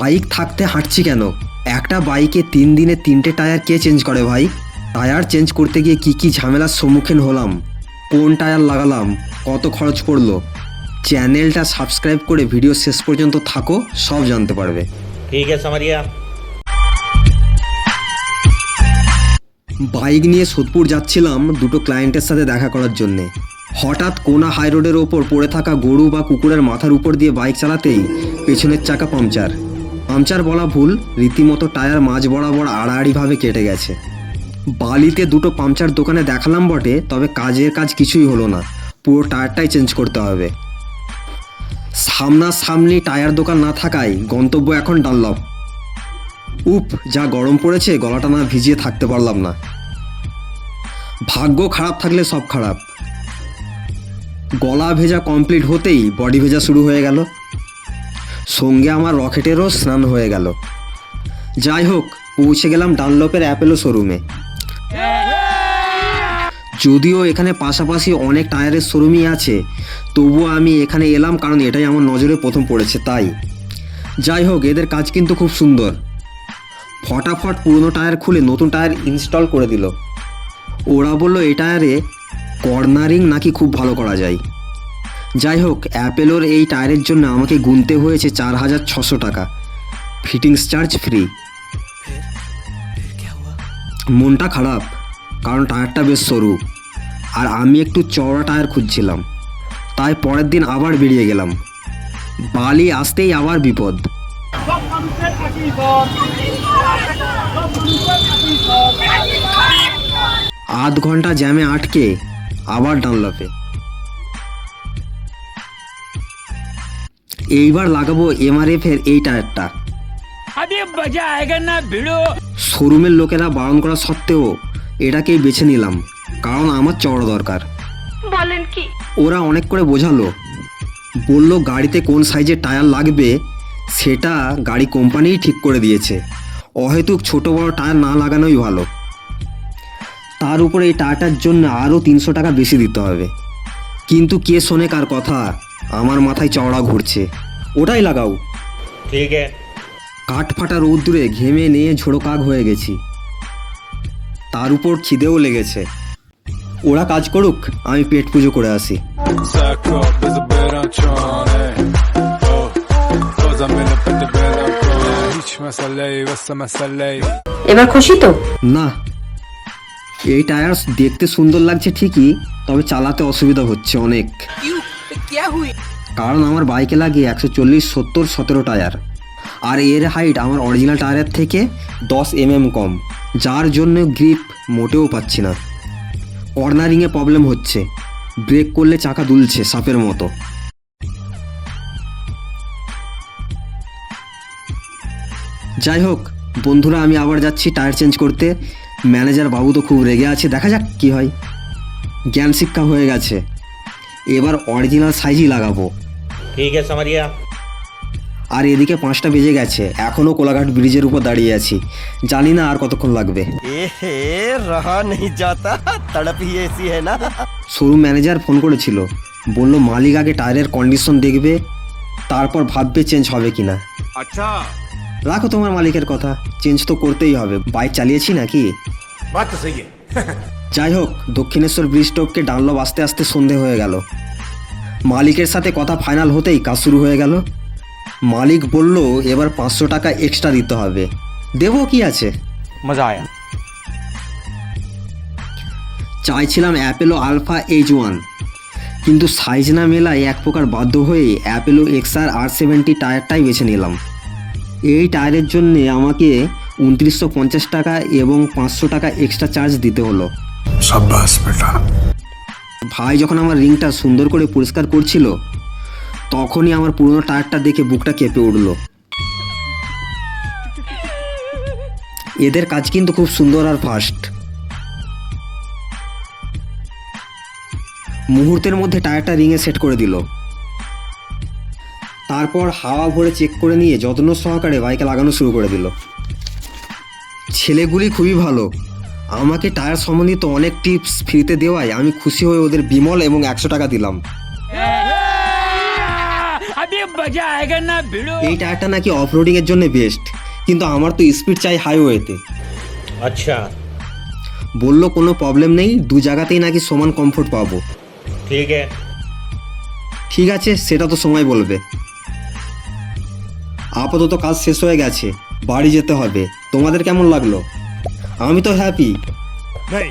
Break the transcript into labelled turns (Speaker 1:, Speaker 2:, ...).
Speaker 1: Bike থাকতে হাঁটছি কেন? একটা বাইকে 3 দিনে 3টে টায়ার কে চেঞ্জ করে ভাই? টায়ার চেঞ্জ করতে গিয়ে কি ঝামেলার সম্মুখীন হলাম, কোন টায়ার লাগালাম, কত খরচ পড়লো। চ্যানেলটা সাবস্ক্রাইব করে ভিডিও শেষ পর্যন্ত থাকো, সব জানতে পারবে।
Speaker 2: ठीक है समझ गया।
Speaker 1: বাইক নিয়ে সোদপুর যাচ্ছিলাম দুটো ক্লায়েন্টের সাথে দেখা করার জন্যে। হঠাৎ কোনা হাই রোডের ওপর পড়ে থাকা গরু বা কুকুরের মাথার উপর দিয়ে বাইক চালাতেই পেছনের চাকা পাংচার বলা ভুল, রীতিমতো টায়ার মাঝ বরাবর আড়াআড়িভাবে কেটে গেছে। বালিতে দুটো পাংচার দোকানে দেখালাম বটে, তবে কাজের কাজ কিছুই হলো না, পুরো টায়ারটাই চেঞ্জ করতে হবে। সামনাসামনি টায়ার দোকান না থাকায় গন্তব্য এখন ডানলপ। যা গরম পড়েছে, গলাটা না ভিজিয়ে থাকতে পারলাম না। ভাগ্য খারাপ থাকলে সব খারাপ। গলা ভেজা কমপ্লিট হতেই বডি ভেজা শুরু হয়ে গেল, সঙ্গে আমার রকেটেরও স্নান হয়ে গেল। যাই হোক, পৌঁছে গেলাম ডানলপের অ্যাপেলো শোরুমে। যদিও এখানে পাশাপাশি অনেক টায়ারের শোরুমই আছে, তবুও আমি এখানে এলাম কারণ এটাই আমার নজরে প্রথম পড়েছে তাই। যাই হোক, এদের কাজ কিন্তু খুব সুন্দর। ফটাফট পুরনো টায়ার খুলে নতুন টায়ার ইনস্টল করে দিল। ওরা বলল এই টায়ারে কর্নারিং নাকি খুব ভালো করা যায়। যাই হোক, অ্যাপেলোর এই টায়ারের জন্য আমাকে গুনতে হয়েছে 4600 টাকা, ফিটিংস চার্জ ফ্রি। মনটা খারাপ কারণ টায়ারটা বেশ সরু আর আমি একটু চওড়া টায়ার খুঁজছিলাম, তাই পরের দিন আবার বেরিয়ে গেলাম। বালি আসতেই আবার বিপদ। আধ ঘন্টা জ্যামে আটকে আবার ডানলপে। এইবার লাগাবো MRF এর এই টায়ারটা। শোরুমের লোকেরা বারণ করা সত্ত্বেও এটাকেই বেছে নিলাম কারণ আমার চওড়া দরকার।
Speaker 3: বলেন কি?
Speaker 1: ওরা অনেক করে বোঝালো, বলল গাড়িতে কোন সাইজের টায়ার লাগবে সেটা গাড়ি কোম্পানিই ঠিক করে দিয়েছে, অহেতুক ছোট বড় টায়ার না লাগানোই ভালো। তার উপরে এই টায়ারটার জন্য আরও 300 টাকা বেশি দিতে হবে। কিন্তু কে শোনে কার কথা, আমার মাথায় চওড়া ঘুরছে, ওটাই লাগাও।
Speaker 2: ठीक है।
Speaker 1: কাঠ ফাটা রৌদ্রে ঘেমে নিয়ে ঝোড়ো কাক হয়ে গেছি, তার উপর খিদেও লেগেছে। ওরা কাজ করুক, আমি পেট পুজো করে আসি।
Speaker 3: এবার খুশি তো?
Speaker 1: না, এই টায়ার দেখতে সুন্দর লাগছে ঠিকই, তবে চালাতে অসুবিধা হচ্ছে অনেক। কারণ আমার বাইকে লাগে 140, 70, 17 টায়ার, আর এর হাইট আমার অরিজিনাল টায়ারের থেকে 10 mm কম, যার জন্য গ্রিপ মোটেও পাচ্ছি না। কর্নারিংয়ে প্রবলেম হচ্ছে, ব্রেক করলে চাকা দুলছে সাপের মতো। যাই হোক বন্ধুরা, আমি আবার যাচ্ছি টায়ার চেঞ্জ করতে। ম্যানেজার বাবু তো খুব রেগে আছে, দেখা যাক কি হয়। জ্ঞান শিক্ষা হয়ে গেছে, এবার অরিজিনাল সাইজই লাগাবো।
Speaker 2: ठीक है समझ गया।
Speaker 1: আর এদিকে 5টা বেজে গেছে, এখনও কোলাঘাট ব্রিজের উপর দাঁড়িয়ে আছি, জানি না আর কতক্ষণ লাগবে।
Speaker 4: रहा नहीं जाता, तड़प ही ऐसी है ना।
Speaker 1: শোরুম ম্যানেজার ফোন করেছিল, বলল মালিক আগে টায়ারের কন্ডিশন দেখবে, তারপর ভাববে চেঞ্জ হবে কিনা।
Speaker 4: अच्छा,
Speaker 1: রাখো তোমার মালিকের কথা, চেঞ্জ তো করতেই হবে, বাইক চালিয়েছি নাকি।
Speaker 4: बात तो सही है।
Speaker 1: যাই হোক, দক্ষিণেশ্বর ব্রিজ টপকে ডানলপ আস্তে আস্তে সন্ধে হয়ে গেল। মালিকের সাথে কথা ফাইনাল হতেই কাজ শুরু হয়ে গেল। মালিক বলল এবার 500 টাকা এক্সট্রা দিতে হবে, দেবো কি আছে।
Speaker 4: मजा आया।
Speaker 1: চাইছিলাম অ্যাপেলো আলফা H1, কিন্তু সাইজ না মেলায় এক প্রকার বাধ্য হয়ে অ্যাপেলো XR R70 টায়ারটাই বেছে নিলাম। এই টায়ারের জন্যে আমাকে 2950 টাকা এবং 500 টাকা এক্সট্রা চার্জ দিতে হলো।
Speaker 5: शाबाश बेटा।
Speaker 1: ভাই যখন আমার রিংটা সুন্দর করে পরিষ্কার করছিল, তখনই আমার পুরনো টায়ারটা দেখে বুকটা কেঁপে উঠল। এদের কাজ কিন্তু খুব সুন্দর আর ফাস্ট। মুহূর্তের মধ্যে টায়ারটা রিংয়ে সেট করে দিল, তারপর হাওয়া ভরে চেক করে নিয়ে যত্ন সহকারে বাইকে লাগানো শুরু করে দিল। ছেলেগুলি খুবই ভালো, আমাকে টায়ার সম্বন্ধিত অনেক টিপস ফ্রিতে দেওয়ায় আমি খুশি হয়ে ওদের বিমল এবং 100 টাকা দিলাম।
Speaker 5: अभी मजा आएगा ना भिड़ो।
Speaker 1: এই টায়ারটা নাকি অফরোডিংয়ের জন্য বেস্ট, কিন্তু আমার তো স্পিড চাই হাইওয়েতে।
Speaker 2: अच्छा
Speaker 1: বললো কোনো প্রবলেম নেই, দু জায়গাতেই নাকি সমান কমফোর্ট পাবো।
Speaker 2: ठीक है।
Speaker 1: ঠিক আছে, সেটা তো সময় বলবে। আপাতত কাজ শেষ হয়ে গেছে, বাড়ি যেতে হবে। তোমাদের কেমন লাগলো? আমি তো হ্যাপি।
Speaker 4: नहीं